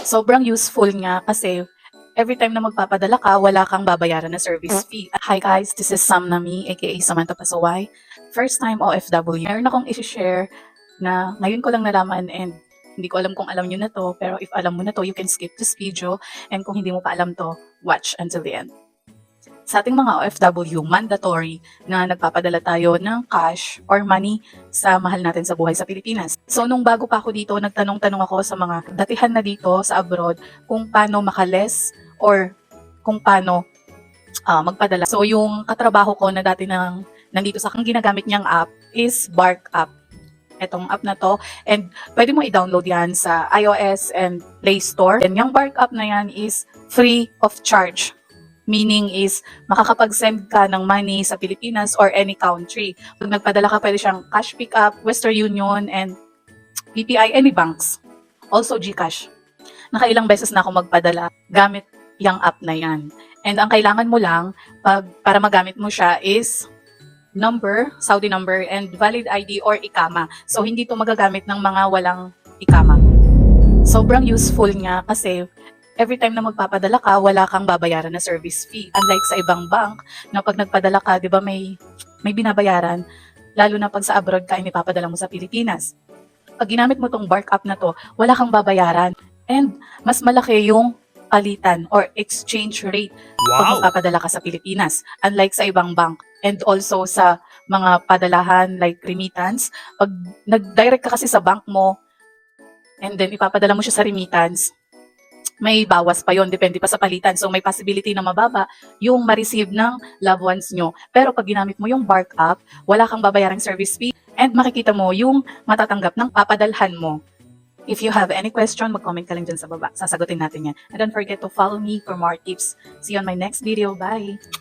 Sobrang useful nga kasi every time na magpapadala ka, wala kang babayaran na service fee. Hi guys, this is Sam Nami, aka Samantha Pasaway. First time OFW. Meron akong i-share na ngayon ko lang nalaman and hindi ko alam kung alam nyo na to, pero if alam mo na to, you can skip this video. And kung hindi mo pa alam to, watch until the end. Sa ating mga OFW, mandatory na nagpapadala tayo ng cash or money sa mahal natin sa buhay sa Pilipinas. So nung bago pa ako dito, nagtanong-tanong ako sa mga datihan na dito sa abroad kung paano makales or kung paano magpadala. So yung katrabaho ko na dati nandito sa ginagamit niyang app is Bark app. Etong app na to, and pwede mo i-download yan sa iOS and Play Store. And yung Bark app na yan is free of charge. Meaning is, makakapag-send ka ng money sa Pilipinas or any country. Pag nagpadala ka, pwede siyang cash pickup, Western Union, and BPI, any banks. Also GCash. Nakailang beses na ako magpadala gamit yung app na yan. And ang kailangan mo lang, para magamit mo siya is number, Saudi number, and valid ID or ikama. So, hindi to magagamit ng mga walang ikama. Sobrang useful nga kasi every time na magpapadala ka, wala kang babayaran na service fee. Unlike sa ibang bank, na pag nagpadala ka, di ba may binabayaran, lalo na pag sa abroad ka, inipapadala mo sa Pilipinas. Pag ginamit mo tong Bark app na to, wala kang babayaran. And mas malaki yung palitan or exchange rate pag magpapadala ka sa Pilipinas. Unlike sa ibang bank. And also sa mga padalahan like remittance, pag nag-direct ka kasi sa bank mo, and then ipapadala mo siya sa remittance, may bawas pa yon, depende pa sa palitan. So may possibility na mababa yung ma-receive ng loved ones nyo. Pero pag ginamit mo yung Bark app, wala kang babayarang service fee and makikita mo yung matatanggap ng papadalhan mo. If you have any question, mag-comment ka lang dyan sa baba. Sasagutin natin yan. And don't forget to follow me for more tips. See you on my next video. Bye!